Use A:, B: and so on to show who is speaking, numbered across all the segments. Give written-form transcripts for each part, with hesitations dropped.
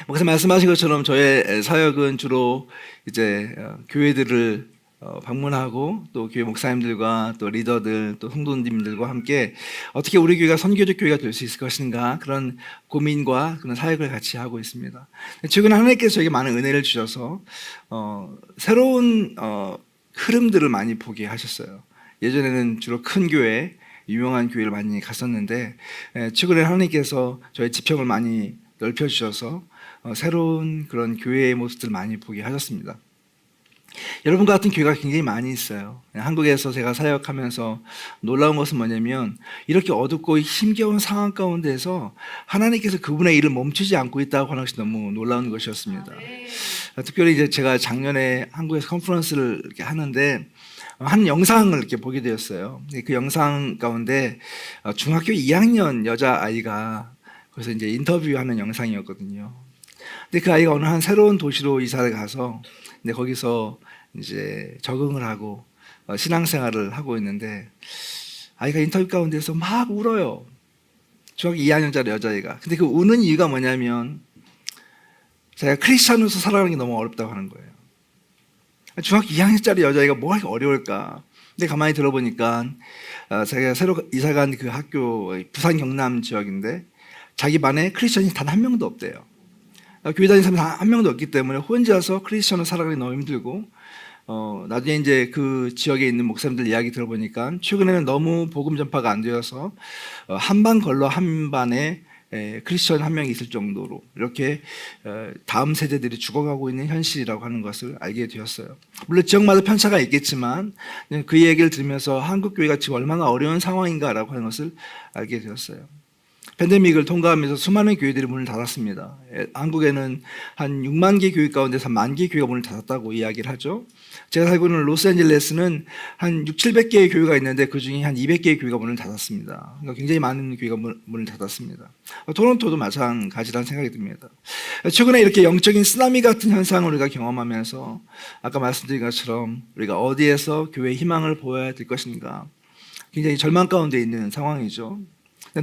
A: 목사 말씀하신 것처럼 저의 사역은 주로 이제 교회들을 방문하고 또 교회 목사님들과 또 리더들 또 성도님들과 함께 어떻게 우리 교회가 선교적 교회가 될 수 있을 것인가 그런 고민과 그런 사역을 같이 하고 있습니다. 최근에 하나님께서 저에게 많은 은혜를 주셔서 새로운 흐름들을 많이 보게 하셨어요. 예전에는 주로 큰 교회, 유명한 교회를 많이 갔었는데 최근에 하나님께서 저의 지평을 많이 넓혀주셔서 새로운 그런 교회의 모습들을 많이 보게 하셨습니다. 여러분과 같은 교회가 굉장히 많이 있어요. 한국에서 제가 사역하면서 놀라운 것은 뭐냐면 이렇게 어둡고 힘겨운 상황 가운데서 하나님께서 그분의 일을 멈추지 않고 있다고 하는 것이 너무 놀라운 것이었습니다. 특별히 이제 제가 작년에 한국에서 컨퍼런스를 이렇게 하는데 한 영상을 이렇게 보게 되었어요. 그 영상 가운데 중학교 2학년 여자아이가 그래서 이제 인터뷰하는 영상이었거든요. 근데 그 아이가 어느 한 새로운 도시로 이사를 가서 근데 거기서 이제 적응을 하고 신앙생활을 하고 있는데 아이가 인터뷰 가운데서 막 울어요. 중학교 2학년짜리 여자아이가. 근데 그 우는 이유가 뭐냐면 제가 크리스찬으로서 살아가는 게 너무 어렵다고 하는 거예요. 중학교 2학년짜리 여자아이가 뭐가 이렇게 어려울까? 근데 가만히 들어보니까 제가 새로 이사간 그 학교 부산 경남 지역인데 자기 반에 크리스찬이 단 한 명도 없대요. 교회 다니는 사람이 단 한 명도 없기 때문에 혼자서 크리스천을 살아가기 너무 힘들고 나중에 이제 그 지역에 있는 목사님들 이야기 들어보니까 최근에는 너무 복음 전파가 안 되어서 한 반 걸러 한 반에 크리스천 한 명이 있을 정도로 이렇게 다음 세대들이 죽어가고 있는 현실이라고 하는 것을 알게 되었어요. 물론 지역마다 편차가 있겠지만 그 얘기를 들으면서 한국 교회가 지금 얼마나 어려운 상황인가라고 하는 것을 알게 되었어요. 팬데믹을 통과하면서 수많은 교회들이 문을 닫았습니다. 한국에는 한 6만 개 교회 가운데서 1만 개 교회가 문을 닫았다고 이야기를 하죠. 제가 살고 있는 로스앤젤레스는 한 6, 700개의 교회가 있는데 그중에 한 200개의 교회가 문을 닫았습니다. 그러니까 굉장히 많은 교회가 문을 닫았습니다. 토론토도 마찬가지라는 생각이 듭니다. 최근에 이렇게 영적인 쓰나미 같은 현상을 우리가 경험하면서 아까 말씀드린 것처럼 우리가 어디에서 교회의 희망을 보여야 될 것인가 굉장히 절망 가운데 있는 상황이죠.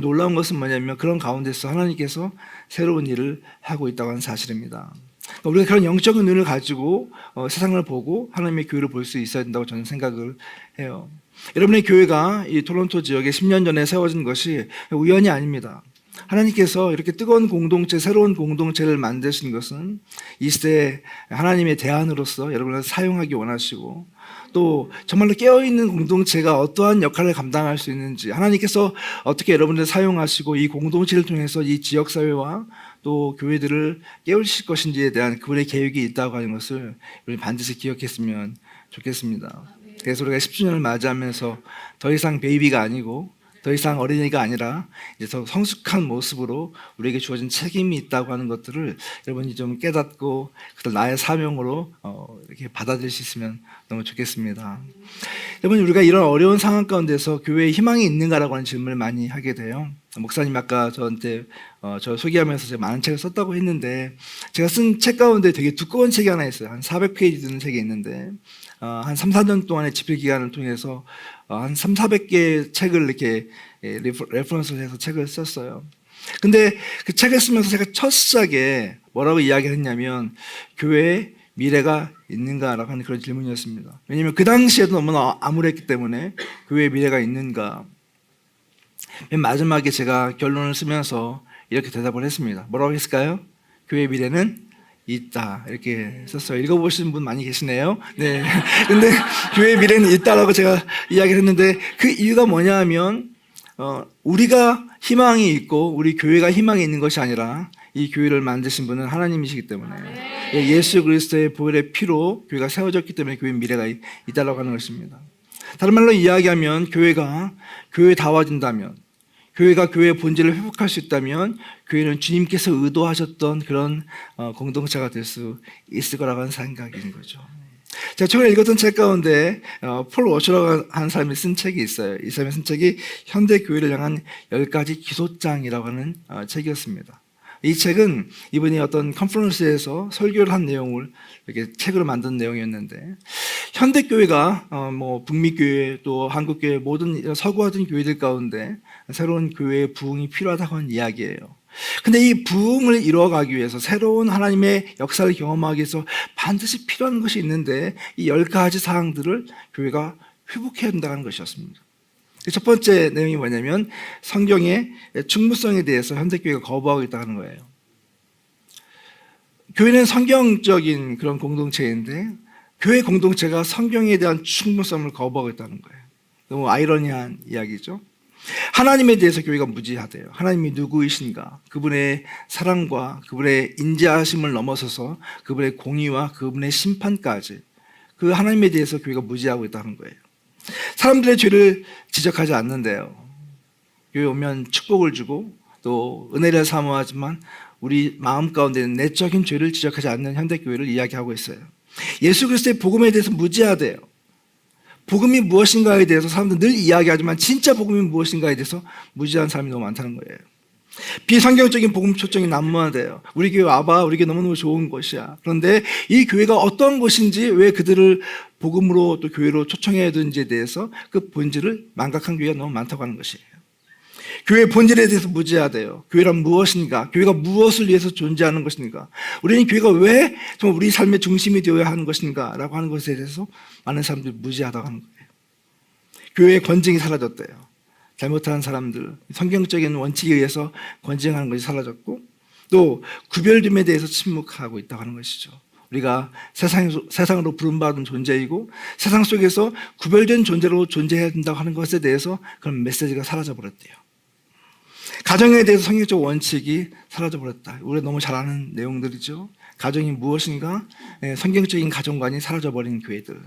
A: 놀라운 것은 뭐냐면 그런 가운데서 하나님께서 새로운 일을 하고 있다고 하는 사실입니다. 우리가 그런 영적인 눈을 가지고 세상을 보고 하나님의 교회를 볼 수 있어야 된다고 저는 생각을 해요. 여러분의 교회가 이 토론토 지역에 10년 전에 세워진 것이 우연이 아닙니다. 하나님께서 이렇게 뜨거운 공동체, 새로운 공동체를 만드신 것은 이 시대에 하나님의 대안으로서 여러분을 사용하기 원하시고 또 정말로 깨어있는 공동체가 어떠한 역할을 감당할 수 있는지 하나님께서 어떻게 여러분을 사용하시고 이 공동체를 통해서 이 지역사회와 또 교회들을 깨우칠 것인지에 대한 그분의 계획이 있다고 하는 것을 우리 반드시 기억했으면 좋겠습니다. 그래서 우리가 10주년을 맞이하면서 더 이상 베이비가 아니고 더 이상 어린이가 아니라 이제 더 성숙한 모습으로 우리에게 주어진 책임이 있다고 하는 것들을 여러분이 좀 깨닫고 그걸 나의 사명으로 이렇게 받아들일 수 있으면 너무 좋겠습니다. 여러분 우리가 이런 어려운 상황 가운데서 교회에 희망이 있는가라고 하는 질문을 많이 하게 돼요. 목사님 아까 저한테 저 소개하면서 제가 많은 책을 썼다고 했는데 제가 쓴 책 가운데 되게 두꺼운 책이 하나 있어요. 한 400페이지 되는 책이 있는데 한 3, 4년 동안의 집필 기간을 통해서 한 3, 400개의 책을 이렇게 레퍼런스를 해서 책을 썼어요. 근데 그 책을 쓰면서 제가 첫 시작에 뭐라고 이야기를 했냐면 교회에 미래가 있는가라고 하는 그런 질문이었습니다. 왜냐하면 그 당시에도 너무나 암울했기 때문에 교회에 미래가 있는가. 맨 마지막에 제가 결론을 쓰면서 이렇게 대답을 했습니다. 뭐라고 했을까요? 교회의 미래는 있다 이렇게 썼어요. 읽어보신 분 많이 계시네요. 네. 근데 교회의 미래는 있다라고 제가 이야기를 했는데 그 이유가 뭐냐 하면 우리가 희망이 있고 우리 교회가 희망이 있는 것이 아니라 이 교회를 만드신 분은 하나님이시기 때문에 예수 그리스도의 보혈의 피로 교회가 세워졌기 때문에 교회의 미래가 있다라고 하는 것입니다. 다른 말로 이야기하면 교회가 교회다워진다면 교회가 교회의 본질을 회복할 수 있다면 교회는 주님께서 의도하셨던 그런 공동체가 될 수 있을 거라고 하는 생각인 거죠. 제가 최근에 읽었던 책 가운데 폴 워셔라고 하는 사람이 쓴 책이 있어요. 이 사람이 쓴 책이 현대 교회를 향한 10가지 기소장이라고 하는 책이었습니다. 이 책은 이분이 어떤 컨퍼런스에서 설교를 한 내용을 이렇게 책으로 만든 내용이었는데 현대 교회가 뭐 북미 교회 또 한국 교회 모든 서구화된 교회들 가운데 새로운 교회의 부흥이 필요하다고 하는 이야기예요. 근데 이 부흥을 이루어가기 위해서 새로운 하나님의 역사를 경험하기 위해서 반드시 필요한 것이 있는데 이 10가지 사항들을 교회가 회복해야 된다는 것이었습니다. 첫 번째 내용이 뭐냐면 성경의 충분성에 대해서 현대교회가 거부하고 있다는 거예요. 교회는 성경적인 그런 공동체인데 교회 공동체가 성경에 대한 충분성을 거부하고 있다는 거예요. 너무 아이러니한 이야기죠. 하나님에 대해서 교회가 무지하대요. 하나님이 누구이신가? 그분의 사랑과 그분의 인자하심을 넘어서서 그분의 공의와 그분의 심판까지 그 하나님에 대해서 교회가 무지하고 있다는 거예요. 사람들의 죄를 지적하지 않는데요. 교회 오면 축복을 주고 또 은혜를 사모하지만 우리 마음 가운데는 내적인 죄를 지적하지 않는 현대교회를 이야기하고 있어요. 예수 그리스도의 복음에 대해서 무지하대요. 복음이 무엇인가에 대해서 사람들은 늘 이야기하지만 진짜 복음이 무엇인가에 대해서 무지한 사람이 너무 많다는 거예요. 비성경적인 복음 초청이 난무하대요. 우리 교회 와봐. 우리 교회 너무너무 좋은 곳이야. 그런데 이 교회가 어떤 곳인지 왜 그들을 복음으로 또 교회로 초청해야 되는지에 대해서 그 본질을 망각한 교회가 너무 많다고 하는 것이에요. 교회의 본질에 대해서 무지하대요. 교회란 무엇인가? 교회가 무엇을 위해서 존재하는 것인가? 우리는 교회가 왜 정말 우리 삶의 중심이 되어야 하는 것인가? 라고 하는 것에 대해서 많은 사람들이 무지하다고 하는 거예요. 교회의 권징이 사라졌대요. 잘못하는 사람들, 성경적인 원칙에 의해서 권징하는 것이 사라졌고 또 구별됨에 대해서 침묵하고 있다고 하는 것이죠. 우리가 세상으로 부름받은 존재이고 세상 속에서 구별된 존재로 존재해야 된다고 하는 것에 대해서 그런 메시지가 사라져버렸대요. 가정에 대해서 성경적 원칙이 사라져버렸다. 우리가 너무 잘 아는 내용들이죠. 가정이 무엇인가? 성경적인 가정관이 사라져버린 교회들.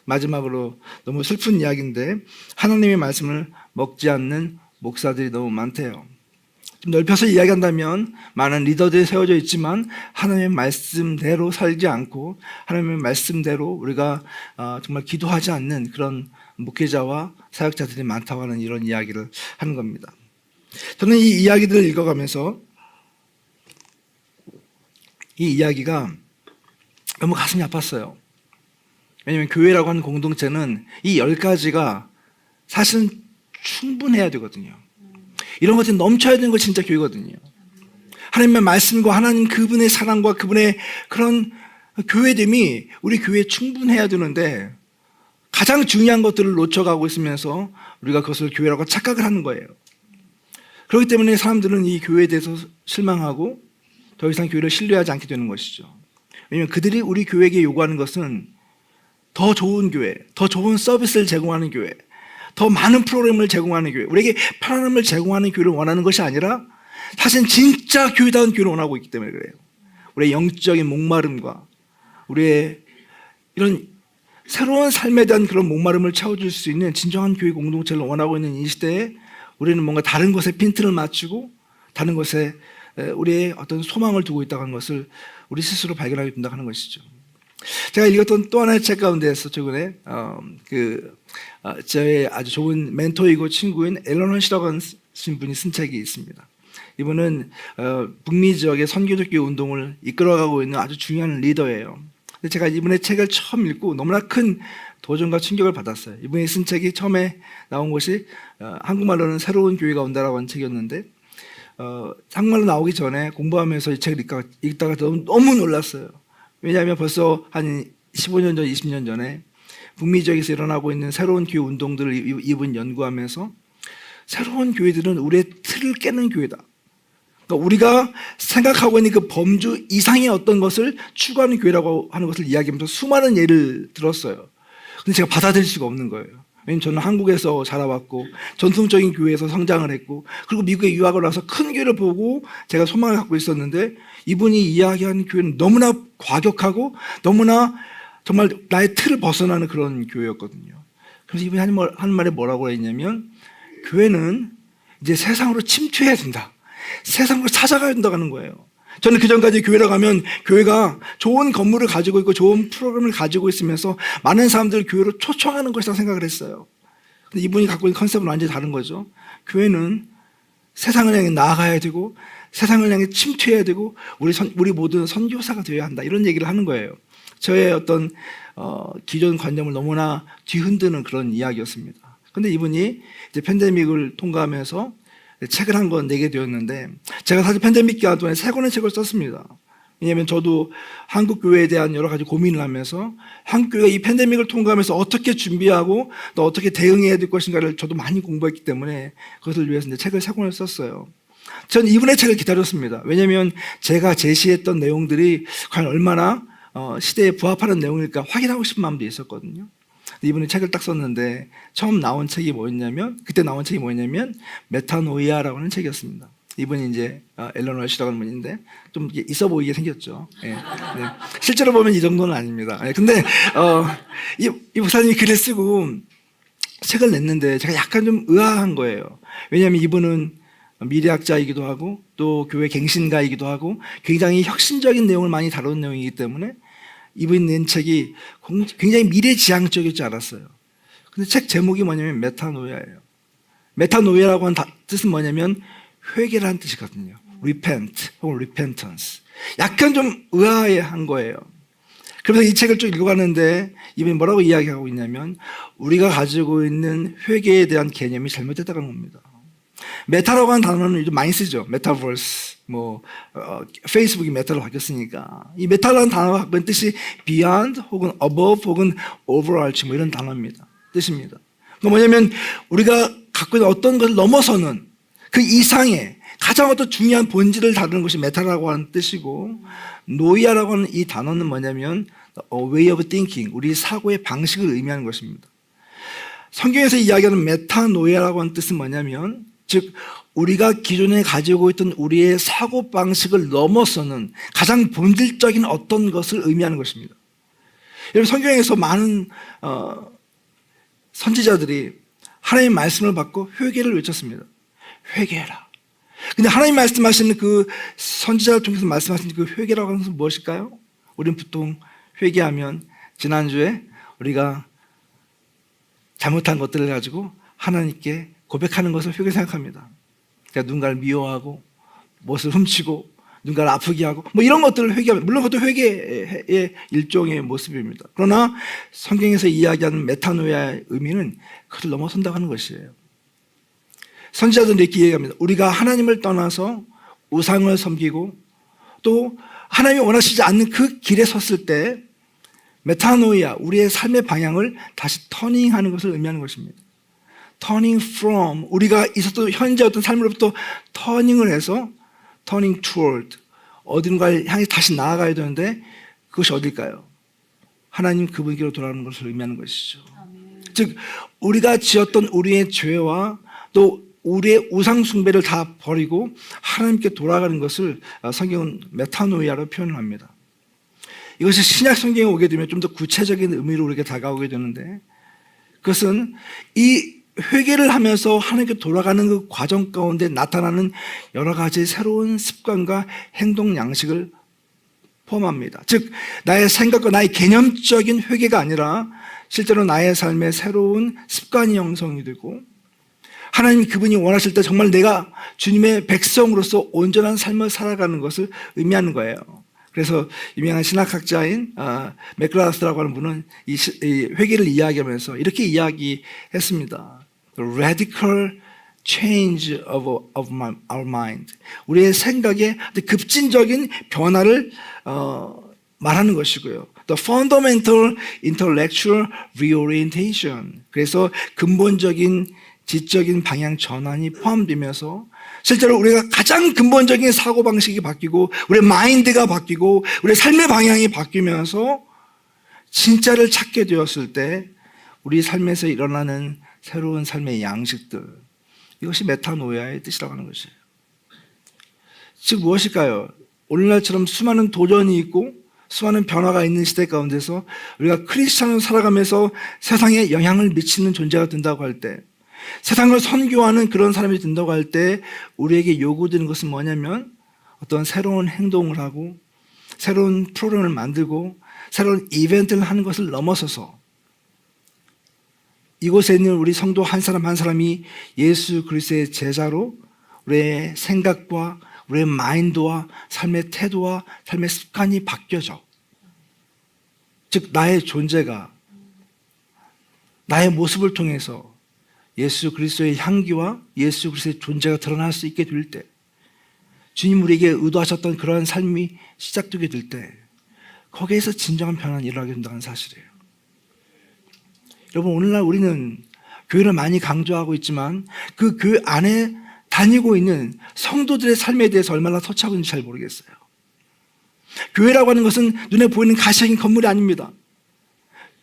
A: 마지막으로 너무 슬픈 이야기인데 하나님의 말씀을 먹지 않는 목사들이 너무 많대요. 좀 넓혀서 이야기한다면 많은 리더들이 세워져 있지만 하나님의 말씀대로 살지 않고 하나님의 말씀대로 우리가 정말 기도하지 않는 그런 목회자와 사역자들이 많다고 하는 이런 이야기를 하는 겁니다. 저는 이 이야기들을 읽어가면서 이 이야기가 너무 가슴이 아팠어요. 왜냐하면 교회라고 하는 공동체는 이 10가지가 사실은 충분해야 되거든요. 이런 것들이 넘쳐야 되는 것이 진짜 교회거든요. 하나님의 말씀과 하나님 그분의 사랑과 그분의 그런 교회됨이 우리 교회에 충분해야 되는데 가장 중요한 것들을 놓쳐가고 있으면서 우리가 그것을 교회라고 착각을 하는 거예요. 그렇기 때문에 사람들은 이 교회에 대해서 실망하고 더 이상 교회를 신뢰하지 않게 되는 것이죠. 왜냐하면 그들이 우리 교회에게 요구하는 것은 더 좋은 교회, 더 좋은 서비스를 제공하는 교회, 더 많은 프로그램을 제공하는 교회, 우리에게 편안함을 제공하는 교회를 원하는 것이 아니라 사실 진짜 교회다운 교회를 원하고 있기 때문에 그래요. 우리의 영적인 목마름과 우리의 이런 새로운 삶에 대한 그런 목마름을 채워줄 수 있는 진정한 교회 공동체를 원하고 있는 이 시대에 우리는 뭔가 다른 것에 핀트를 맞추고 다른 것에 우리의 어떤 소망을 두고 있다는 것을 우리 스스로 발견하게 된다고 하는 것이죠. 제가 읽었던 또 하나의 책 가운데에서 최근에 저의 아주 좋은 멘토이고 친구인 앨런 헌시라고 하는 분이 쓴 책이 있습니다. 이분은 북미 지역의 선교적 교회 운동을 이끌어가고 있는 아주 중요한 리더예요. 제가 이분의 책을 처음 읽고 너무나 큰 도전과 충격을 받았어요. 이분이 쓴 책이 처음에 나온 것이 한국말로는 새로운 교회가 온다라고 하는 책이었는데 한국말로 나오기 전에 공부하면서 이 책을 읽다가 너무 놀랐어요. 왜냐하면 벌써 한 15년 전, 20년 전에 북미 지역에서 일어나고 있는 새로운 교회 운동들을 이분 연구하면서 새로운 교회들은 우리의 틀을 깨는 교회다. 그러니까 우리가 생각하고 있는 그 범주 이상의 어떤 것을 추구하는 교회라고 하는 것을 이야기하면서 수많은 예를 들었어요. 근데 제가 받아들일 수가 없는 거예요. 왜냐하면 저는 한국에서 자라왔고 전통적인 교회에서 성장을 했고 그리고 미국에 유학을 와서 큰 교회를 보고 제가 소망을 갖고 있었는데 이분이 이야기하는 교회는 너무나 과격하고 너무나 정말 나의 틀을 벗어나는 그런 교회였거든요. 그래서 이분이 하는 말이 뭐라고 했냐면 교회는 이제 세상으로 침투해야 된다. 세상으로 찾아가야 된다고 하는 거예요. 저는 그전까지 교회를 가면 교회가 좋은 건물을 가지고 있고 좋은 프로그램을 가지고 있으면서 많은 사람들을 교회로 초청하는 것이라고 생각을 했어요. 근데 이분이 갖고 있는 컨셉은 완전히 다른 거죠. 교회는 세상을 향해 나아가야 되고 세상을 향해 침투해야 되고 우리 모두는 선교사가 되어야 한다. 이런 얘기를 하는 거예요. 저의 어떤 기존 관념을 너무나 뒤흔드는 그런 이야기였습니다. 근데 이분이 이제 팬데믹을 통과하면서 책을 한 권 내게 되었는데, 제가 사실 팬데믹 기간 동안에 3권의 책을 썼습니다. 왜냐하면 저도 한국 교회에 대한 여러 가지 고민을 하면서 한국 교회가 이 팬데믹을 통과하면서 어떻게 준비하고 또 어떻게 대응해야 될 것인가를 저도 많이 공부했기 때문에 그것을 위해서 이제 책을 3권을 썼어요. 전 이분의 책을 기다렸습니다. 왜냐하면 제가 제시했던 내용들이 과연 얼마나 시대에 부합하는 내용일까 확인하고 싶은 마음도 있었거든요. 이분이 책을 딱 썼는데 처음 나온 책이 뭐였냐면, 그때 나온 책이 뭐였냐면 메타노이아라고 하는 책이었습니다. 이분이 이제 앨런 월시라고 하는 분인데 좀 있어 보이게 생겼죠. 예. 네. 실제로 보면 이 정도는 아닙니다. 예. 근데 이 목사님이 글을 쓰고 책을 냈는데 제가 약간 좀 의아한 거예요. 왜냐하면 이분은 미래학자이기도 하고 또 교회 갱신가이기도 하고 굉장히 혁신적인 내용을 많이 다룬 내용이기 때문에 이분이 낸 책이 굉장히 미래지향적이지 않았어요. 근데 책 제목이 뭐냐면 메타노이아예요. 메타노이아라고 하는 뜻은 뭐냐면 회개라는 뜻이거든요. repent 혹은 repentance. 약간 좀 의아해한 거예요. 그래서 이 책을 쭉 읽어가는데 이분이 뭐라고 이야기하고 있냐면 우리가 가지고 있는 회개에 대한 개념이 잘못됐다는 겁니다. 메타라고 하는 단어는 요즘 많이 쓰죠. 메타버스, 페이스북이 메타로 바뀌었으니까. 이 메타라는 단어가 갖고 있는 뜻이 beyond 혹은 above 혹은 overarching 이런 단어입니다. 뜻입니다. 뭐냐면 우리가 갖고 있는 어떤 것을 넘어서는 그 이상의 가장 어떤 중요한 본질을 다루는 것이 메타라고 하는 뜻이고, 노이아라고 하는 이 단어는 뭐냐면 way of thinking, 우리 사고의 방식을 의미하는 것입니다. 성경에서 이야기하는 메타노이아라고 하는 뜻은 뭐냐면 즉 우리가 기존에 가지고 있던 우리의 사고방식을 넘어서는 가장 본질적인 어떤 것을 의미하는 것입니다. 여러분 성경에서 많은 선지자들이 하나님의 말씀을 받고 회개를 외쳤습니다. 회개해라. 근데 하나님 말씀하시는 그 선지자를 통해서 말씀하시는 그 회개라고 하는 것은 무엇일까요? 우리는 보통 회개하면 지난주에 우리가 잘못한 것들을 가지고 하나님께 고백하는 것을 회개 생각합니다. 그러니까 누군가를 미워하고 무엇을 훔치고 누군가를 아프게 하고 이런 것들을 회개합니다. 물론 그것도 회개의 일종의 모습입니다. 그러나 성경에서 이야기하는 메타노이아의 의미는 그것을 넘어선다고 하는 것이에요. 선지자들은 이렇게 이야기합니다. 우리가 하나님을 떠나서 우상을 섬기고 또 하나님이 원하시지 않는 그 길에 섰을 때 메타노이아, 우리의 삶의 방향을 다시 터닝하는 것을 의미하는 것입니다. turning from, 우리가 있었던 현재 어떤 삶으로부터 터닝을 해서 turning toward, 어딘가를 향해 다시 나아가야 되는데 그것이 어딜까요? 하나님 그분께로 돌아가는 것을 의미하는 것이죠. 즉 우리가 지었던 우리의 죄와 또 우리의 우상 숭배를 다 버리고 하나님께 돌아가는 것을 성경은 메타노이아로 표현을 합니다. 이것이 신약 성경에 오게 되면 좀 더 구체적인 의미로 우리에게 다가오게 되는데 그것은 이 회개를 하면서 하나님께 돌아가는 그 과정 가운데 나타나는 여러 가지 새로운 습관과 행동 양식을 포함합니다. 즉 나의 생각과 나의 개념적인 회개가 아니라 실제로 나의 삶에 새로운 습관이 형성이 되고 하나님 그분이 원하실 때 정말 내가 주님의 백성으로서 온전한 삶을 살아가는 것을 의미하는 거예요. 그래서 유명한 신학학자인 맥글라스라고 하는 분은 이 회개를 이야기하면서 이렇게 이야기했습니다. Radical change of our mind. 우리의 생각의 급진적인 변화를 말하는 것이고요. The fundamental intellectual reorientation. 그래서 근본적인 지적인 방향 전환이 포함되면서 실제로 우리가 가장 근본적인 사고방식이 바뀌고 우리의 마인드가 바뀌고 우리의 삶의 방향이 바뀌면서 진짜를 찾게 되었을 때 우리 삶에서 일어나는 새로운 삶의 양식들, 이것이 메타노이아의 뜻이라고 하는 것이에요. 즉 무엇일까요? 오늘날처럼 수많은 도전이 있고 수많은 변화가 있는 시대 가운데서 우리가 크리스찬으로 살아가면서 세상에 영향을 미치는 존재가 된다고 할 때, 세상을 선교하는 그런 사람이 된다고 할 때 우리에게 요구되는 것은 뭐냐면 어떤 새로운 행동을 하고 새로운 프로그램을 만들고 새로운 이벤트를 하는 것을 넘어서서 이곳에 있는 우리 성도 한 사람 한 사람이 예수 그리스도의 제자로 우리의 생각과 우리의 마인드와 삶의 태도와 삶의 습관이 바뀌어져. 즉 나의 존재가 나의 모습을 통해서 예수 그리스도의 향기와 예수 그리스도의 존재가 드러날 수 있게 될 때, 주님 우리에게 의도하셨던 그러한 삶이 시작되게 될 때, 거기에서 진정한 변화는 일어나게 된다는 사실이에요. 여러분, 오늘날 우리는 교회를 많이 강조하고 있지만 그 교회 안에 다니고 있는 성도들의 삶에 대해서 얼마나 터치하고 있는지 잘 모르겠어요. 교회라고 하는 것은 눈에 보이는 가시적인 건물이 아닙니다.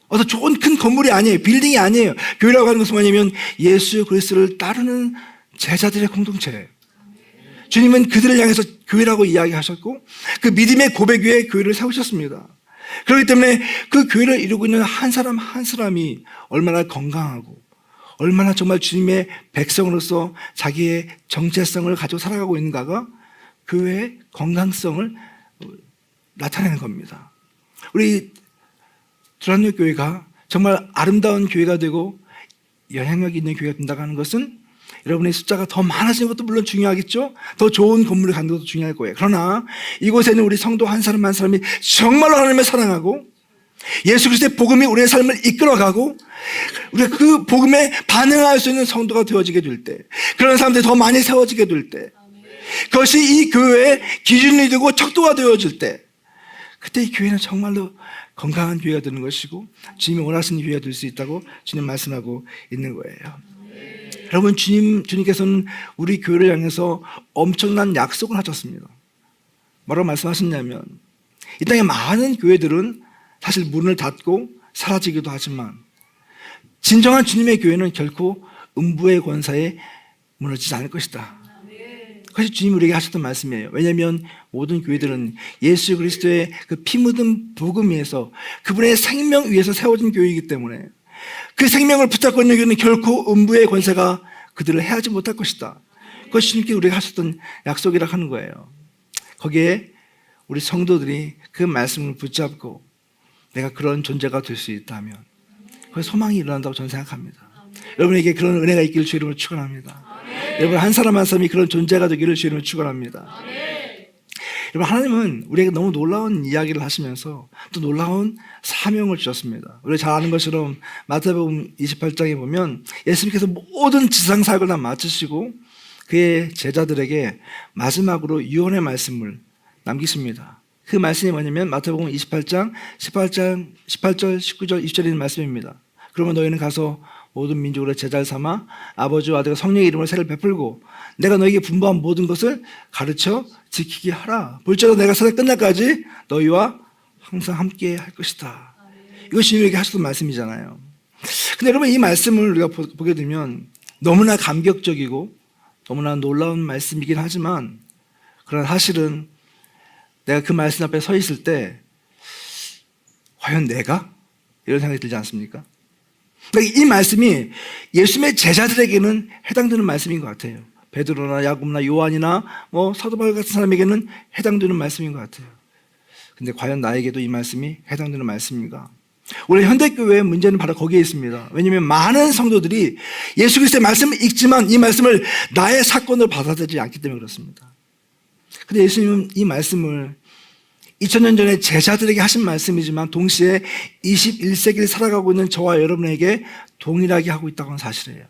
A: 어떤 좋은 큰 건물이 아니에요. 빌딩이 아니에요. 교회라고 하는 것은 뭐냐면 예수 그리스도를 따르는 제자들의 공동체예요. 주님은 그들을 향해서 교회라고 이야기하셨고 그 믿음의 고백 위에 교회를 세우셨습니다. 그렇기 때문에 그 교회를 이루고 있는 한 사람 한 사람이 얼마나 건강하고 얼마나 정말 주님의 백성으로서 자기의 정체성을 가지고 살아가고 있는가가 교회의 건강성을 나타내는 겁니다. 우리 두란노 교회가 정말 아름다운 교회가 되고 영향력 있는 교회가 된다고 하는 것은 여러분의 숫자가 더 많아지는 것도 물론 중요하겠죠. 더 좋은 건물을 갖는 것도 중요할 거예요. 그러나 이곳에는 우리 성도 한 사람 한 사람이 정말로 하나님을 사랑하고 예수 그리스도의 복음이 우리의 삶을 이끌어가고 우리가 그 복음에 반응할 수 있는 성도가 되어지게 될 때, 그런 사람들이 더 많이 세워지게 될 때, 그것이 이 교회의 기준이 되고 척도가 되어질 때, 그때 이 교회는 정말로 건강한 교회가 되는 것이고 주님이 원하시는 교회가 될 수 있다고 주님 말씀하고 있는 거예요. 여러분, 주님께서는 우리 교회를 향해서 엄청난 약속을 하셨습니다. 뭐라고 말씀하셨냐면, 이 땅에 많은 교회들은 사실 문을 닫고 사라지기도 하지만 진정한 주님의 교회는 결코 음부의 권세에 무너지지 않을 것이다. 그것이 주님이 우리에게 하셨던 말씀이에요. 왜냐하면 모든 교회들은 예수 그리스도의 그 피 묻은 복음 위에서 그분의 생명 위에서 세워진 교회이기 때문에 그 생명을 붙잡고 있는 교회는 결코 음부의 권세가 그들을 해하지 못할 것이다. 그것이 주님께 우리가 하셨던 약속이라 하는 거예요. 거기에 우리 성도들이 그 말씀을 붙잡고 내가 그런 존재가 될 수 있다면 그 소망이 일어난다고 저는 생각합니다. 여러분에게 그런 은혜가 있기를 주의 이름으로 축원합니다. 여러분 한 사람 한 사람이 그런 존재가 되기를 주의 이름으로 축원합니다. 여러분, 하나님은 우리에게 너무 놀라운 이야기를 하시면서 또 놀라운 사명을 주셨습니다. 우리가 잘 아는 것처럼 마태복음 28장에 보면 예수님께서 모든 지상 사역을 다 마치시고 그의 제자들에게 마지막으로 유언의 말씀을 남기십니다. 그 말씀이 뭐냐면 마태복음 28장 18절, 19절, 20절에 있는 말씀입니다. 그러면 너희는 가서 모든 민족으로 제자를 삼아 아버지와 아들과 성령의 이름으로 세를 베풀고 내가 너에게 분부한 모든 것을 가르쳐 지키게 하라. 볼지라도 내가 세상 끝날까지 너희와 항상 함께 할 것이다. 이것이 우리에게 하셨던 말씀이잖아요. 근데 여러분, 이 말씀을 우리가 보게 되면 너무나 감격적이고 너무나 놀라운 말씀이긴 하지만 그러나 사실은 내가 그 말씀 앞에 서 있을 때 과연 내가? 이런 생각이 들지 않습니까? 이 말씀이 예수님의 제자들에게는 해당되는 말씀인 것 같아요. 베드로나 야고보나 요한이나 사도 바울 같은 사람에게는 해당되는 말씀인 것 같아요. 근데 과연 나에게도 이 말씀이 해당되는 말씀인가? 원래 현대교회의 문제는 바로 거기에 있습니다. 왜냐하면 많은 성도들이 예수 그리스도의 말씀을 읽지만 이 말씀을 나의 사건으로 받아들이지 않기 때문에 그렇습니다. 근데 예수님은 이 말씀을 2000년 전에 제자들에게 하신 말씀이지만 동시에 21세기를 살아가고 있는 저와 여러분에게 동일하게 하고 있다고 하는 사실이에요.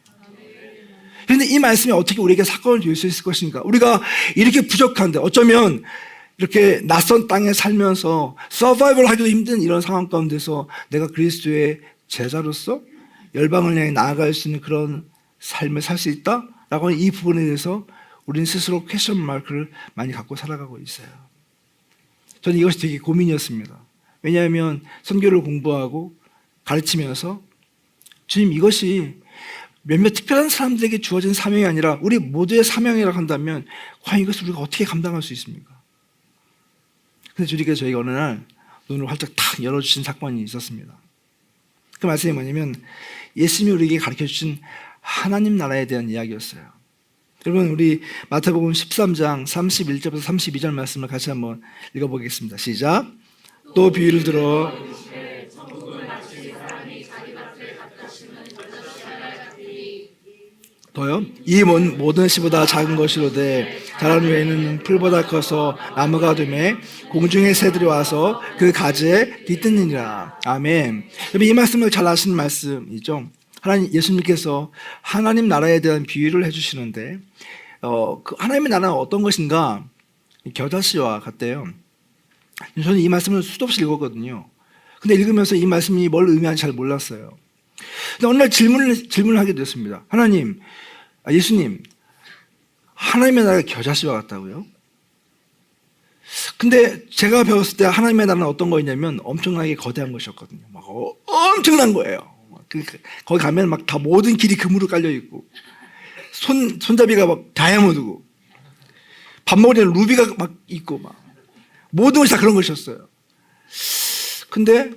A: 그런데 이 말씀이 어떻게 우리에게 사건을 줄 수 있을 것인가? 우리가 이렇게 부족한데 어쩌면 이렇게 낯선 땅에 살면서 서바이벌 하기도 힘든 이런 상황 가운데서 내가 그리스도의 제자로서 열방을 향해 나아갈 수 있는 그런 삶을 살 수 있다? 라고 하는 이 부분에 대해서 우리는 스스로 퀘스천 마크를 많이 갖고 살아가고 있어요. 저는 이것이 되게 고민이었습니다. 왜냐하면 선교를 공부하고 가르치면서 주님, 이것이 몇몇 특별한 사람들에게 주어진 사명이 아니라 우리 모두의 사명이라고 한다면 과연 이것을 우리가 어떻게 감당할 수 있습니까? 근데 주님께서 저희가 어느 날 눈을 활짝 탁 열어주신 사건이 있었습니다. 그 말씀이 뭐냐면 예수님이 우리에게 가르쳐주신 하나님 나라에 대한 이야기였어요. 여러분, 우리 마태복음 13장 31절부터 32절 말씀을 같이 한번 읽어보겠습니다. 시작. 또 비유를 들어 더요. 이 모든 시보다 작은 것이로되 자란 후에는 풀보다 커서 나무가 되매 공중의 새들이 와서 그 가지에 뒤뜯느니라. 아멘. 여러분, 이 말씀을 잘 아시는 말씀이죠. 예수님께서 하나님 나라에 대한 비유를 해주시는데, 그 하나님의 나라는 어떤 것인가? 겨자씨와 같대요. 저는 이 말씀을 수도 없이 읽었거든요. 근데 읽으면서 이 말씀이 뭘 의미하는지 잘 몰랐어요. 근데 어느 날 질문을 하게 됐습니다. 예수님, 하나님의 나라가 겨자씨와 같다고요? 근데 제가 배웠을 때 하나님의 나라는 어떤 거였냐면 엄청나게 거대한 것이었거든요. 막 엄청난 거예요. 거기 가면 막 다 모든 길이 금으로 깔려 있고, 손잡이가 막 다이아몬드고, 밥 먹을 때는 루비가 막 있고, 막 모든 것이 다 그런 것이었어요. 근데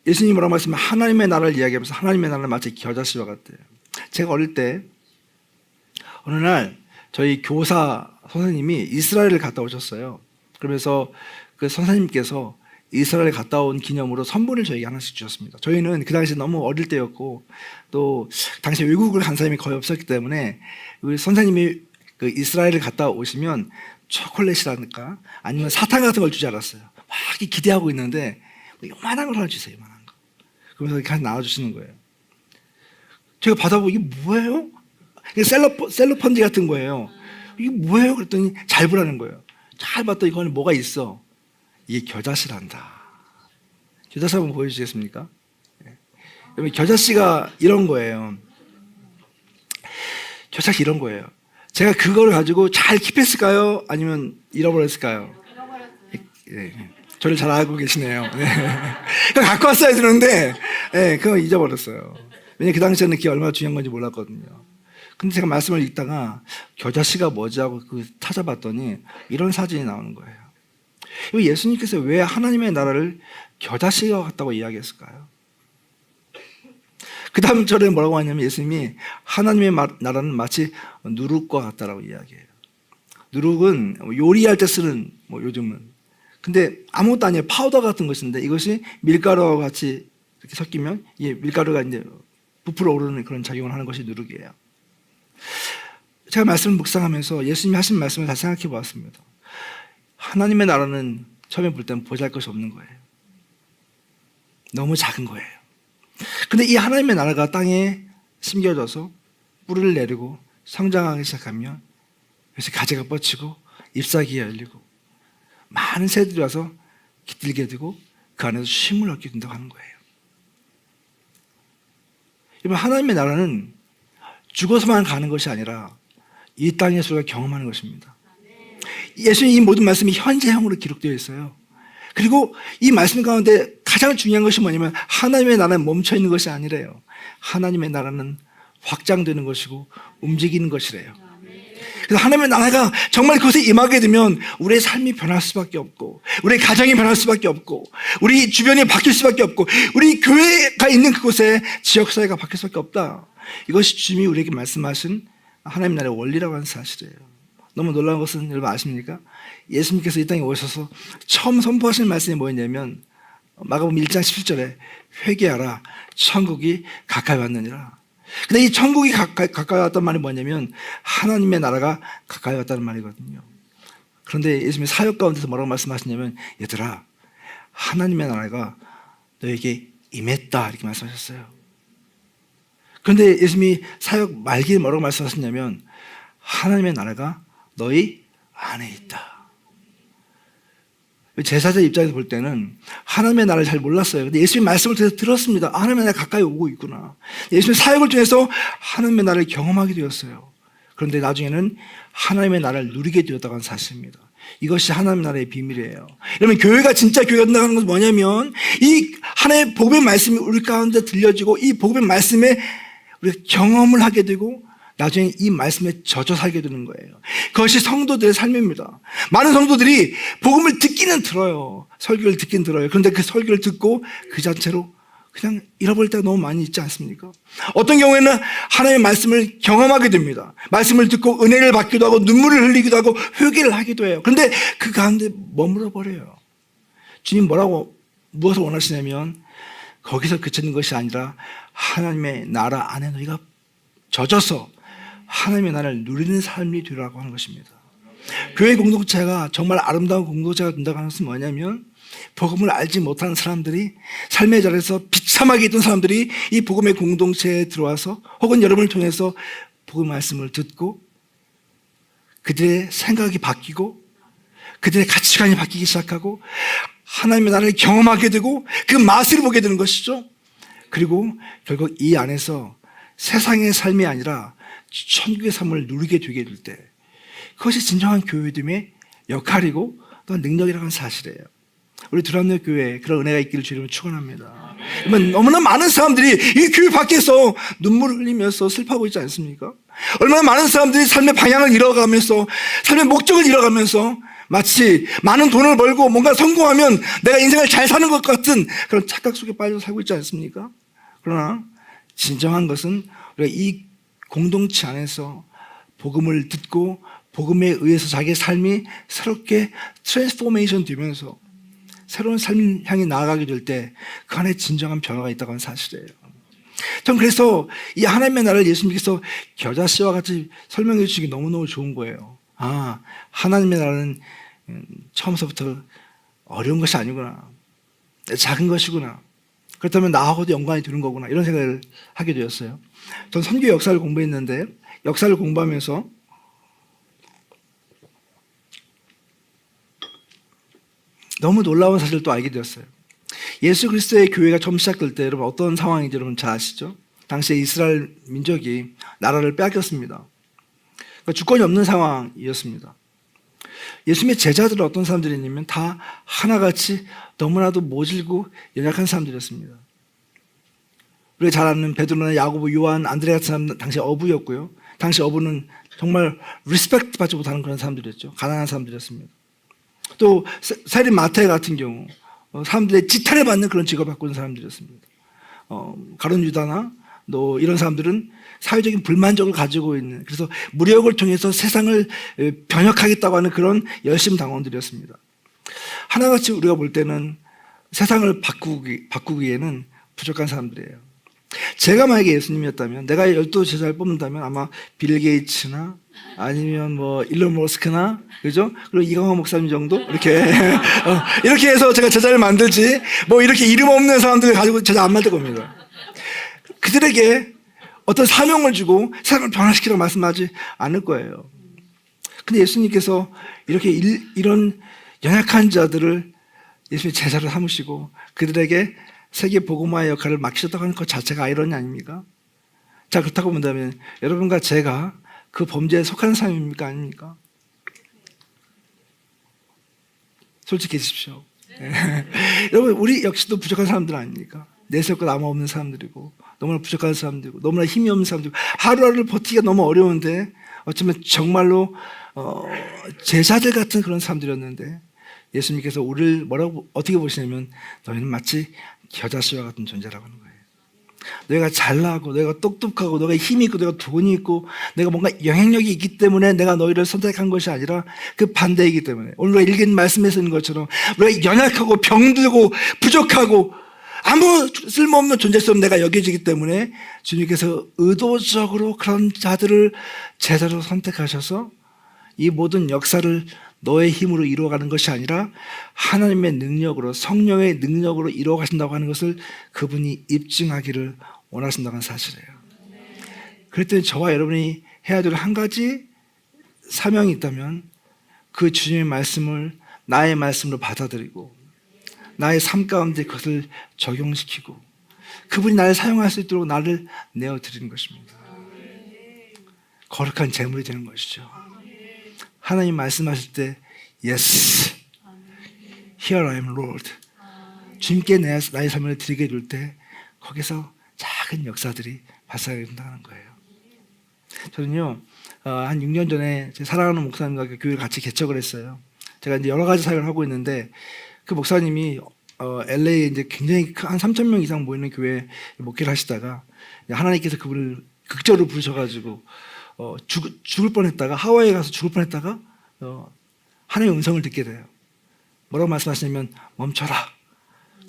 A: 예수님이 뭐라고 말씀하시면 하나님의 나라를 이야기하면서 하나님의 나라는 마치 겨자씨와 같대요. 제가 어릴 때 어느 날 저희 교사 선생님이 이스라엘을 갔다 오셨어요. 그러면서 그 선생님께서 이스라엘 갔다 온 기념으로 선물을 저에게 하나씩 주셨습니다. 저희는 그 당시 너무 어릴 때였고, 또 당시 외국을 간 사람이 거의 없었기 때문에 우리 선생님이 그 이스라엘을 갔다 오시면 초콜릿이라든가 아니면 사탕 같은 걸 주지 않았어요. 막 기대하고 있는데 요만한 걸 하나 주세요. 요만한 거. 그러면서 이렇게 하나 나와주시는 거예요. 제가 받아보고 이게 뭐예요? 셀로펀지 같은 거예요. 이게 뭐예요? 그랬더니 잘 보라는 거예요. 잘 봤더니 이거는 뭐가 있어. 이게 겨자씨란다. 겨자씨 한번 보여주시겠습니까? 여러분, 겨자씨가 이런 거예요. 겨자씨 이런 거예요. 제가 그걸 가지고 잘 킵했을까요? 아니면 잃어버렸을까요? 네. 저를 잘 알고 계시네요. 네. 갖고 왔어야 되는데, 네, 그거 잊어버렸어요. 왜냐면 그 당시에는 그게 얼마나 중요한 건지 몰랐거든요. 근데 제가 말씀을 읽다가 겨자씨가 뭐지 하고 찾아봤더니 이런 사진이 나오는 거예요. 예수님께서 왜 하나님의 나라를 겨자씨와 같다고 이야기했을까요? 그 다음 절에 뭐라고 하냐면 예수님이 하나님의 나라는 마치 누룩과 같다라고 이야기해요. 누룩은 요리할 때 쓰는, 요즘은. 근데 아무것도 아니에요. 파우더 같은 것인데 이것이 밀가루와 같이 이렇게 섞이면 이 밀가루가 이제 부풀어 오르는 그런 작용을 하는 것이 누룩이에요. 제가 말씀을 묵상하면서 예수님이 하신 말씀을 다시 생각해 보았습니다. 하나님의 나라는 처음에 볼 때는 보잘 것이 없는 거예요. 너무 작은 거예요. 근데 이 하나님의 나라가 땅에 심겨져서 뿌리를 내리고 성장하기 시작하면 그래서 가지가 뻗치고 잎사귀가 열리고 많은 새들이 와서 깃들게 되고 그 안에서 쉼을 얻게 된다고 하는 거예요. 여러분, 하나님의 나라는 죽어서만 가는 것이 아니라 이 땅에서 우리가 경험하는 것입니다. 예수님 이 모든 말씀이 현재형으로 기록되어 있어요. 그리고 이 말씀 가운데 가장 중요한 것이 뭐냐면 하나님의 나라는 멈춰있는 것이 아니래요. 하나님의 나라는 확장되는 것이고 움직이는 것이래요. 그래서 하나님의 나라가 정말 그것에 임하게 되면 우리의 삶이 변할 수밖에 없고, 우리의 가정이 변할 수밖에 없고, 우리 주변이 바뀔 수밖에 없고, 우리 교회가 있는 그곳에 지역사회가 바뀔 수밖에 없다. 이것이 주님이 우리에게 말씀하신 하나님 나라의 원리라고 하는 사실이에요. 너무 놀라운 것은 여러분 아십니까? 예수님께서 이 땅에 오셔서 처음 선포하신 말씀이 뭐였냐면 마가복음 1장 17절에 회개하라 천국이 가까이 왔느니라. 근데 이 천국이 가까이 왔다는 말이 뭐냐면 하나님의 나라가 가까이 왔다는 말이거든요. 그런데 예수님이 사역 가운데서 뭐라고 말씀하시냐면 얘들아 하나님의 나라가 너에게 임했다 이렇게 말씀하셨어요. 그런데 예수님이 사역 말기에 뭐라고 말씀하셨냐면 하나님의 나라가 너희 안에 있다. 제사자 입장에서 볼 때는 하나님의 나라를 잘 몰랐어요. 근데 예수님 말씀을 들었습니다. 하나님의 나라가 가까이 오고 있구나. 예수님 사역을 통해서 하나님의 나라를 경험하게 되었어요. 그런데 나중에는 하나님의 나라를 누리게 되었다고 하는 사실입니다. 이것이 하나님의 나라의 비밀이에요. 여러분, 교회가 진짜 교회가 된다는 것은 뭐냐면 이 하나님의 복음의 말씀이 우리 가운데 들려지고 이 복음의 말씀에 우리가 경험을 하게 되고 나중에 이 말씀에 젖어 살게 되는 거예요. 그것이 성도들의 삶입니다. 많은 성도들이 복음을 듣기는 들어요. 설교를 듣긴 들어요. 그런데 그 설교를 듣고 그 자체로 그냥 잃어버릴 때가 너무 많이 있지 않습니까? 어떤 경우에는 하나님의 말씀을 경험하게 됩니다. 말씀을 듣고 은혜를 받기도 하고 눈물을 흘리기도 하고 회개를 하기도 해요. 그런데 그 가운데 머물러 버려요. 주님 무엇을 원하시냐면 거기서 그치는 것이 아니라 하나님의 나라 안에 너희가 젖어서 하나님의 나라를 누리는 삶이 되라고 하는 것입니다. 교회 공동체가 정말 아름다운 공동체가 된다고 하는 것은 뭐냐면 복음을 알지 못하는 사람들이 삶의 자리에서 비참하게 있던 사람들이 이 복음의 공동체에 들어와서 혹은 여러분을 통해서 복음 말씀을 듣고 그들의 생각이 바뀌고 그들의 가치관이 바뀌기 시작하고 하나님의 나라를 경험하게 되고 그 맛을 보게 되는 것이죠. 그리고 결국 이 안에서 세상의 삶이 아니라 천국의 삶을 누리게 되게 될 때 그것이 진정한 교회됨의 역할이고 또 능력이라는 건 사실이에요. 우리 두란노 교회에 그런 은혜가 있기를 주님을 축원합니다. 너무나 많은 사람들이 이 교회 밖에서 눈물을 흘리면서 슬퍼하고 있지 않습니까? 얼마나 많은 사람들이 삶의 방향을 잃어가면서 삶의 목적을 잃어가면서 마치 많은 돈을 벌고 뭔가 성공하면 내가 인생을 잘 사는 것 같은 그런 착각 속에 빠져 살고 있지 않습니까? 그러나 진정한 것은 우리가 이 공동체 안에서 복음을 듣고 복음에 의해서 자기의 삶이 새롭게 트랜스포메이션 되면서 새로운 삶 향해 나아가게 될 때 그 안에 진정한 변화가 있다고 하는 사실이에요. 전 그래서 이 하나님의 나라를 예수님께서 겨자씨와 같이 설명해 주시기 너무너무 좋은 거예요. 아, 하나님의 나라는 처음서부터 어려운 것이 아니구나. 작은 것이구나. 그렇다면 나하고도 연관이 되는 거구나. 이런 생각을 하게 되었어요. 전 선교 역사를 공부했는데 역사를 공부하면서 너무 놀라운 사실을 또 알게 되었어요. 예수 그리스도의 교회가 처음 시작될 때 여러분 어떤 상황인지 여러분 잘 아시죠? 당시에 이스라엘 민족이 나라를 빼앗겼습니다. 그러니까 주권이 없는 상황이었습니다. 예수님의 제자들은 어떤 사람들이냐면 다 하나같이 너무나도 모질고 연약한 사람들이었습니다. 우리가 잘 아는 베드로나 야고보, 요한, 안드레 같은 사람은 당시 어부였고요. 당시 어부는 정말 리스펙트 받지 못하는 그런 사람들이었죠. 가난한 사람들이었습니다. 또 세리 마태 같은 경우 사람들의 지탄을 받는 그런 직업을 갖고 있는 사람들이었습니다. 가룟 유다나 또 이런 사람들은 사회적인 불만족을 가지고 있는, 그래서 무력을 통해서 세상을 변혁하겠다고 하는 그런 열심 당원들이었습니다. 하나같이 우리가 볼 때는 세상을 바꾸기에는 부족한 사람들이에요. 제가 만약에 예수님이었다면, 내가 12제자를 뽑는다면 아마 빌 게이츠나 아니면 뭐 일론 머스크나, 그죠? 그리고 이강호 목사님 정도 이렇게 이렇게 해서 제가 제자를 만들지, 뭐 이렇게 이름 없는 사람들을 가지고 제자 안 만들 겁니다. 그들에게 어떤 사명을 주고 세상을 변화시키라고 말씀하지 않을 거예요. 근데 예수님께서 이렇게 이런 연약한 자들을 예수님의 제자로 삼으시고 그들에게 세계 복음화의 역할을 맡기셨다고 하는 것 자체가 아이러니 아닙니까? 자, 그렇다고 본다면 여러분과 제가 그 범죄에 속하는 사람입니까? 아닙니까? 솔직해지십시오. 네. 여러분, 우리 역시도 부족한 사람들 아닙니까? 내세울 것 아무 없는 사람들이고 너무나 부족한 사람들이고 너무나 힘이 없는 사람들이고 하루하루를 버티기가 너무 어려운데 어쩌면 정말로 제자들 같은 그런 사람들이었는데 예수님께서 우리를 뭐라고 어떻게 보시냐면 너희는 마치 겨자씨와 같은 존재라고 하는 거예요. 내가 잘나고 내가 똑똑하고 내가 힘이 있고 내가 돈이 있고 내가 뭔가 영향력이 있기 때문에 내가 너희를 선택한 것이 아니라 그 반대이기 때문에 오늘 우리가 읽은 말씀에서 있는 것처럼 우리가 연약하고 병들고 부족하고 아무 쓸모없는 존재처럼 내가 여겨지기 때문에 주님께서 의도적으로 그런 자들을 제자로 선택하셔서 이 모든 역사를 너의 힘으로 이루어가는 것이 아니라 하나님의 능력으로, 성령의 능력으로 이루어가신다고 하는 것을 그분이 입증하기를 원하신다고 하는 사실이에요. 그랬더니 저와 여러분이 해야 될 한 가지 사명이 있다면 그 주님의 말씀을 나의 말씀으로 받아들이고 나의 삶 가운데 그것을 적용시키고 그분이 나를 사용할 수 있도록 나를 내어드리는 것입니다. 거룩한 제물이 되는 것이죠. 하나님 말씀하실 때 Yes, here I am Lord. 주님께 나의 삶을 드리게 될 때 거기서 작은 역사들이 발생한다는 거예요. 저는요 한 6년 전에 제 사랑하는 목사님과 교회를 같이 개척을 했어요. 제가 이제 여러 가지 사역을 하고 있는데 그 목사님이 LA에 이제 굉장히 한 3,000명 이상 모이는 교회에 목회를 하시다가 하나님께서 그분을 극적으로 부르셔가지고 죽을 뻔했다가 하와이에 가서 죽을 뻔했다가 하나님의 음성을 듣게 돼요. 뭐라고 말씀하시냐면 멈춰라.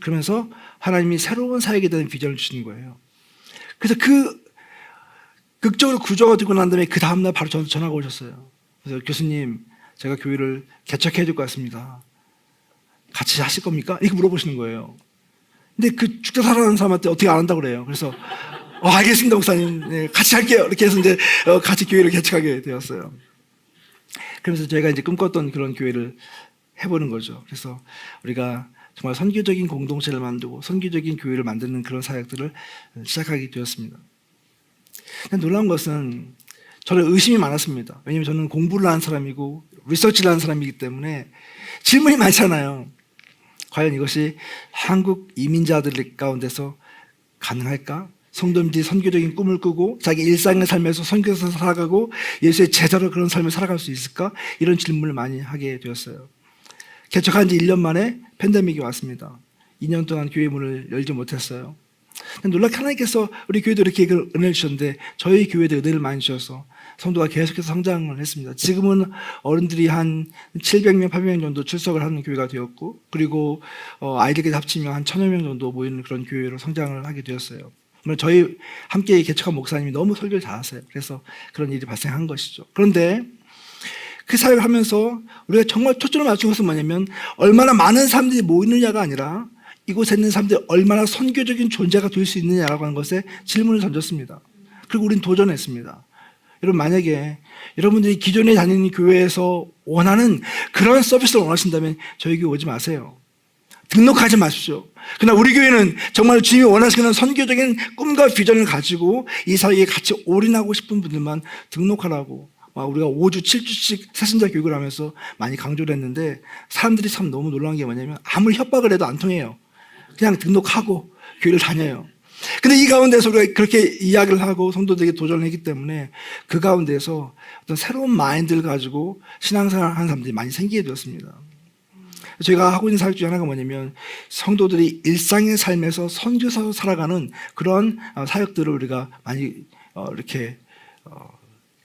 A: 그러면서 하나님이 새로운 사역에 대한 비전을 주시는 거예요. 그래서 그 극적으로 구조가 되고 난 다음에 그 다음날 바로 전화가 오셨어요. 그래서 교수님 제가 교회를 개척해야 될 것 같습니다. 같이 하실 겁니까? 이렇게 물어보시는 거예요. 근데 그 죽다 살아나는 사람한테 어떻게 안 한다고 그래요. 그래서 알겠습니다, 목사님. 네, 같이 할게요. 이렇게 해서 이제 같이 교회를 개척하게 되었어요. 그러면서 저희가 이제 꿈꿨던 그런 교회를 해보는 거죠. 그래서 우리가 정말 선교적인 공동체를 만들고 선교적인 교회를 만드는 그런 사역들을 시작하게 되었습니다. 놀라운 것은 저는 의심이 많았습니다. 왜냐하면 저는 공부를 하는 사람이고 리서치를 하는 사람이기 때문에 질문이 많잖아요. 과연 이것이 한국 이민자들 가운데서 가능할까? 성도님들이 선교적인 꿈을 꾸고 자기 일상의 삶에서 선교에서 살아가고 예수의 제자로 그런 삶을 살아갈 수 있을까? 이런 질문을 많이 하게 되었어요. 개척한 지 1년 만에 팬데믹이 왔습니다. 2년 동안 교회 문을 열지 못했어요. 놀랍게 하나님께서 우리 교회도 이렇게 은혜를 주셨는데 저희 교회도 은혜를 많이 주셔서 성도가 계속해서 성장을 했습니다. 지금은 어른들이 한 700명, 800명 정도 출석을 하는 교회가 되었고 그리고 아이들까지 합치면 한 1000여 명 정도 모이는 그런 교회로 성장을 하게 되었어요. 저희 함께 개척한 목사님이 너무 설교를 잘하세요. 그래서 그런 일이 발생한 것이죠. 그런데 그 사역을 하면서 우리가 정말 초점을 맞춘 것은 뭐냐면 얼마나 많은 사람들이 모이느냐가 아니라 이곳에 있는 사람들이 얼마나 선교적인 존재가 될 수 있느냐라고 하는 것에 질문을 던졌습니다. 그리고 우리는 도전했습니다. 여러분, 만약에 여러분들이 기존에 다니는 교회에서 원하는 그런 서비스를 원하신다면 저희 교회 오지 마세요. 등록하지 마십시오. 그러나 우리 교회는 정말 주님이 원하시는 선교적인 꿈과 비전을 가지고 이 사회에 같이 올인하고 싶은 분들만 등록하라고 우리가 5주, 7주씩 새신자 교육을 하면서 많이 강조를 했는데 사람들이 참 너무 놀라운 게 뭐냐면 아무리 협박을 해도 안 통해요. 그냥 등록하고 교회를 다녀요. 근데 이 가운데서 우리가 그렇게 이야기를 하고 성도들에게 도전을 했기 때문에 그 가운데서 어떤 새로운 마인드를 가지고 신앙생활을 하는 사람들이 많이 생기게 되었습니다. 저희가 하고 있는 사역 중에 하나가 뭐냐면 성도들이 일상의 삶에서 선교사로 살아가는 그런 사역들을 우리가 많이 이렇게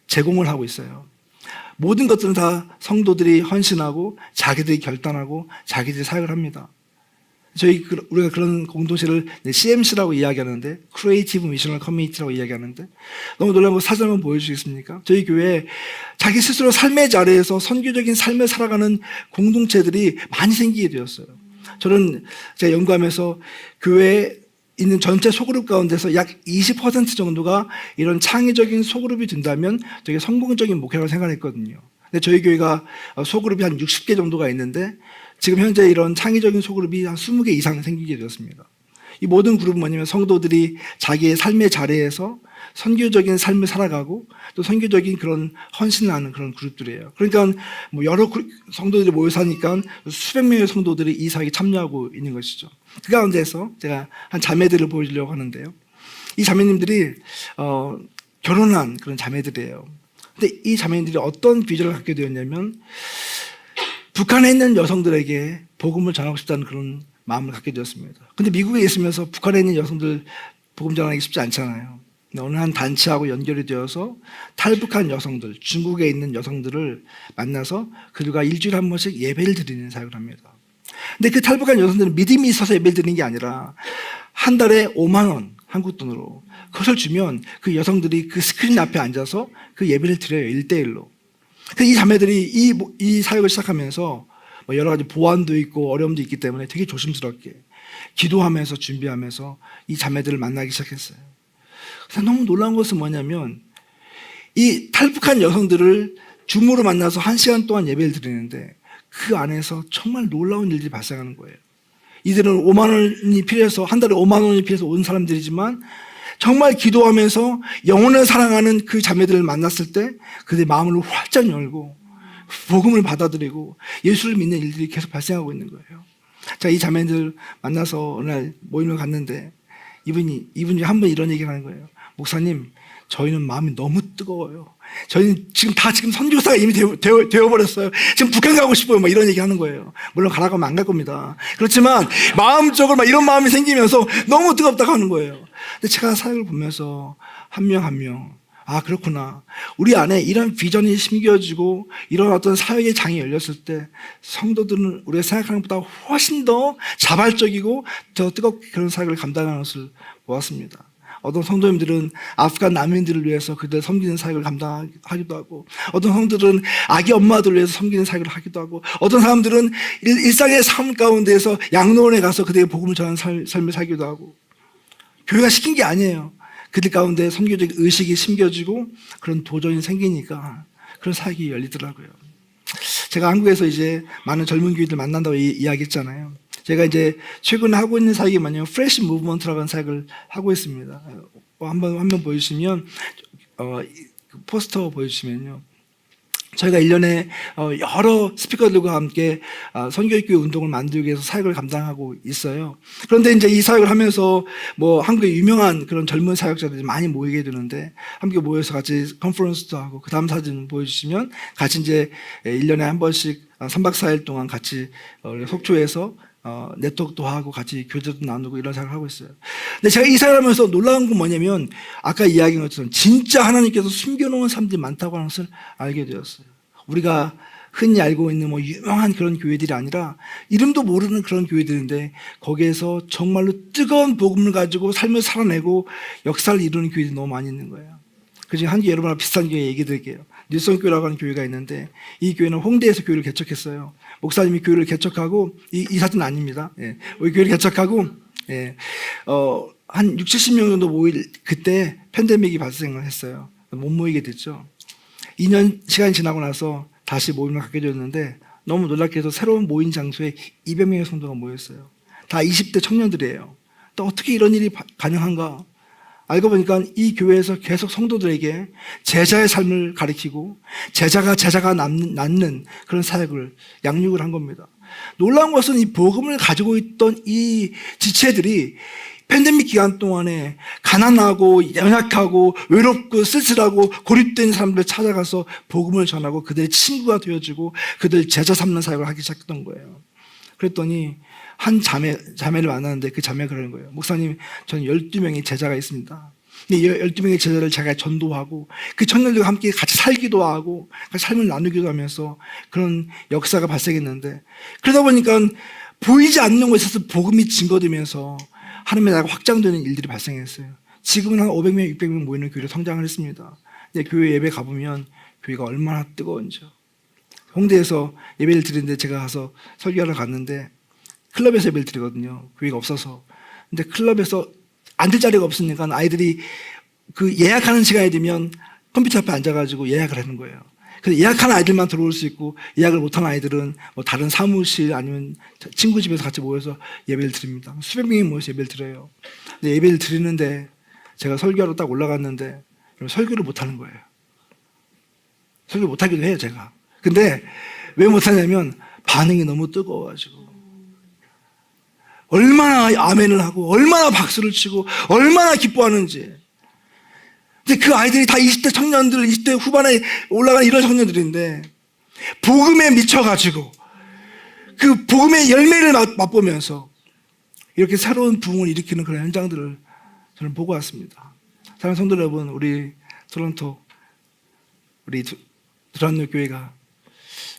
A: 제공을 하고 있어요. 모든 것들은 다 성도들이 헌신하고 자기들이 결단하고 자기들이 사역을 합니다. 우리가 그런 공동체를 CMC라고 이야기하는데 Creative Missional Community라고 이야기하는데 너무 놀라운 거 사진 한번 보여주시겠습니까? 저희 교회에 자기 스스로 삶의 자리에서 선교적인 삶을 살아가는 공동체들이 많이 생기게 되었어요. 저는 제가 연구하면서 교회에 있는 전체 소그룹 가운데서 약 20% 정도가 이런 창의적인 소그룹이 된다면 되게 성공적인 목표라고 생각했거든요. 근데 저희 교회가 소그룹이 한 60개 정도가 있는데 지금 현재 이런 창의적인 소그룹이 한 20개 이상 생기게 되었습니다. 이 모든 그룹은 뭐냐면 성도들이 자기의 삶의 자리에서 선교적인 삶을 살아가고 또 선교적인 그런 헌신을 하는 그런 그룹들이에요. 그러니까 여러 성도들이 모여 사니까 수백 명의 성도들이 이 사역에 참여하고 있는 것이죠. 그 가운데서 제가 한 자매들을 보여주려고 하는데요. 이 자매님들이 결혼한 그런 자매들이에요. 근데 이 자매님들이 어떤 비전을 갖게 되었냐면 북한에 있는 여성들에게 복음을 전하고 싶다는 그런 마음을 갖게 되었습니다. 근데 미국에 있으면서 북한에 있는 여성들 복음 전하기 쉽지 않잖아요. 어느 한 단체하고 연결이 되어서 탈북한 여성들, 중국에 있는 여성들을 만나서 그들과 일주일에 한 번씩 예배를 드리는 사역을 합니다. 근데 그 탈북한 여성들은 믿음이 있어서 예배를 드리는 게 아니라 한 달에 5만 원 한국 돈으로 그것을 주면 그 여성들이 그 스크린 앞에 앉아서 그 예배를 드려요. 1대1로. 이 자매들이 이 사역을 시작하면서 여러 가지 보안도 있고 어려움도 있기 때문에 되게 조심스럽게 기도하면서 준비하면서 이 자매들을 만나기 시작했어요. 그래서 너무 놀라운 것은 뭐냐면 이 탈북한 여성들을 줌으로 만나서 1시간 동안 예배를 드리는데 그 안에서 정말 놀라운 일들이 발생하는 거예요. 이들은 5만 원이 필요해서 한 달에 5만 원이 필요해서 온 사람들이지만 정말 기도하면서 영혼을 사랑하는 그 자매들을 만났을 때 그들의 마음을 활짝 열고 복음을 받아들이고 예수를 믿는 일들이 계속 발생하고 있는 거예요. 자, 이 자매들 만나서 어느 날 모임을 갔는데 이분이 한 번 이런 얘기를 하는 거예요. 목사님, 저희는 마음이 너무 뜨거워요. 저희는 지금 선교사가 이미 되어버렸어요. 지금 북한 가고 싶어요. 이런 얘기 하는 거예요. 물론 가라고 하면 안 갈 겁니다. 그렇지만 마음적으로 이런 마음이 생기면서 너무 뜨겁다고 하는 거예요. 근데 제가 사역을 보면서 한 명 한 명, 아, 그렇구나. 우리 안에 이런 비전이 심겨지고 이런 어떤 사역의 장이 열렸을 때 성도들은 우리가 생각하는 것보다 훨씬 더 자발적이고 더 뜨겁게 그런 사역을 감당하는 것을 보았습니다. 어떤 성도님들은 아프간 난민들을 위해서 그들 섬기는 사역을 감당하기도 하고, 어떤 성도들은 아기 엄마들을 위해서 섬기는 사역을 하기도 하고, 어떤 사람들은 일상의 삶 가운데에서 양로원에 가서 그들에게 복음을 전하는 삶을 살기도 하고. 교회가 시킨 게 아니에요. 그들 가운데 선교적 의식이 심겨지고 그런 도전이 생기니까 그런 사역이 열리더라고요. 제가 한국에서 이제 많은 젊은 교회들 만난다고 이야기했잖아요. 제가 이제 최근에 하고 있는 사역이 뭐냐면 프레시 무브먼트라고 하는 사역을 하고 있습니다. 한번 보여주시면 포스터 보여주시면요. 저희가 1년에 여러 스피커들과 함께 선교육교회 운동을 만들기 위해서 사역을 감당하고 있어요. 그런데 이제 이 사역을 하면서 뭐 한국의 유명한 그런 젊은 사역자들이 많이 모이게 되는데 함께 모여서 같이 컨퍼런스도 하고, 그 다음 사진 보여주시면 같이 이제 1년에 한 번씩 3박 4일 동안 같이 속초에서 네트워크도 하고 같이 교제도 나누고 이런 생각을 하고 있어요. 근데 제가 이 사역을 하면서 놀라운 건 뭐냐면 아까 이야기한 것처럼 진짜 하나님께서 숨겨놓은 사람들이 많다고 하는 것을 알게 되었어요. 우리가 흔히 알고 있는 뭐 유명한 그런 교회들이 아니라 이름도 모르는 그런 교회들인데 거기에서 정말로 뜨거운 복음을 가지고 삶을 살아내고 역사를 이루는 교회들이 너무 많이 있는 거예요. 그중에 한 개 여러분하고 비슷한 교회 얘기 드릴게요. 뉴성교회라고 하는 교회가 있는데 이 교회는 홍대에서 교회를 개척했어요. 목사님이 교회를 개척하고 이 사진은 아닙니다. 예. 우리 교회를 개척하고 한 60, 70명 정도 모일 그때 팬데믹이 발생을 했어요. 못 모이게 됐죠. 2년 시간이 지나고 나서 다시 모임을 갖게 되었는데 너무 놀랍게도 새로운 모임 장소에 200명의 성도가 모였어요. 다 20대 청년들이에요. 또 어떻게 이런 일이 가능한가? 알고 보니까 이 교회에서 계속 성도들에게 제자의 삶을 가르치고 제자가 낳는 그런 사역을 양육을 한 겁니다. 놀라운 것은 이 복음을 가지고 있던 이 지체들이 팬데믹 기간 동안에 가난하고 연약하고 외롭고 쓸쓸하고 고립된 사람들을 찾아가서 복음을 전하고 그들의 친구가 되어주고 그들 제자 삼는 사역을 하기 시작했던 거예요. 그랬더니 한 자매를 만났는데 그 자매가 그러는 거예요. 목사님, 저는 12명의 제자가 있습니다. 이 12명의 제자를 제가 전도하고 그 청년들과 함께 같이 살기도 하고 같이 삶을 나누기도 하면서 그런 역사가 발생했는데, 그러다 보니까 보이지 않는 곳에서 복음이 증거되면서 하나님의 나라가 확장되는 일들이 발생했어요. 지금은 한 500명, 600명 모이는 교회로 성장을 했습니다. 근데 교회 예배 가보면 교회가 얼마나 뜨거운지요. 홍대에서 예배를 드리는데 제가 가서 설교하러 갔는데 클럽에서 예배를 드리거든요. 교회가 없어서. 근데 클럽에서 앉을 자리가 없으니까 아이들이 그 예약하는 시간이 되면 컴퓨터 앞에 앉아가지고 예약을 하는 거예요. 그래서 예약하는 아이들만 들어올 수 있고 예약을 못하는 아이들은 뭐 다른 사무실 아니면 친구 집에서 같이 모여서 예배를 드립니다. 수백 명이 모여서 예배를 드려요. 근데 예배를 드리는데 제가 설교하러 딱 올라갔는데 설교를 못하는 거예요. 설교 못하기도 해요, 제가. 근데 왜 못하냐면 반응이 너무 뜨거워가지고. 얼마나 아멘을 하고 얼마나 박수를 치고 얼마나 기뻐하는지. 근데 그 아이들이 다 20대 청년들, 20대 후반에 올라가는 이런 청년들인데 복음에 미쳐가지고 그 복음의 열매를 맛보면서 이렇게 새로운 부흥을 일으키는 그런 현장들을 저는 보고 왔습니다. 사랑하는 성도 여러분, 우리 토론토, 우리 두란노 교회가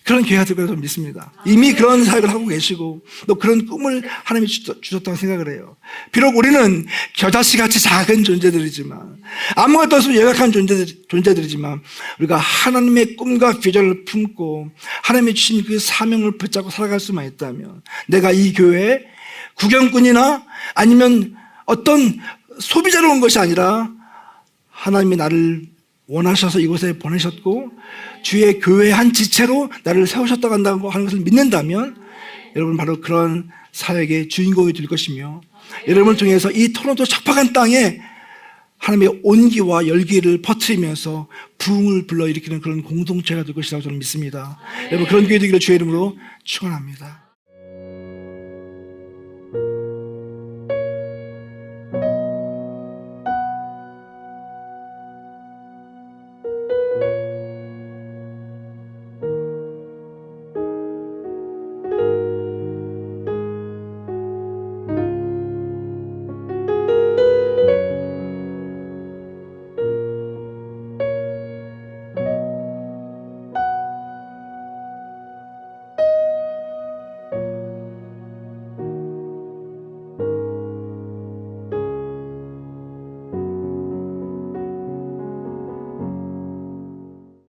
A: 그런 교회가 될 거라고 믿습니다. 이미 그런 사역을 하고 계시고 또 그런 꿈을 하나님이 주셨다고 생각을 해요. 비록 우리는 겨자씨같이 작은 존재들이지만 아무것도 없으면 연약한 존재들이지만 우리가 하나님의 꿈과 비전을 품고 하나님이 주신 그 사명을 붙잡고 살아갈 수만 있다면 내가 이 교회에 구경꾼이나 아니면 어떤 소비자로 온 것이 아니라 하나님이 나를 원하셔서 이곳에 보내셨고 주의 교회의 한 지체로 나를 세우셨다고 한다고 하는 것을 믿는다면 여러분 바로 그런 사역의 주인공이 될 것이며 여러분을 통해서 이 토론토 척박한 땅에 하나님의 온기와 열기를 퍼뜨리면서 부흥을 불러일으키는 그런 공동체가 될 것이라고 저는 믿습니다. 여러분 그런 교회 되기를 주의 이름으로 축원합니다.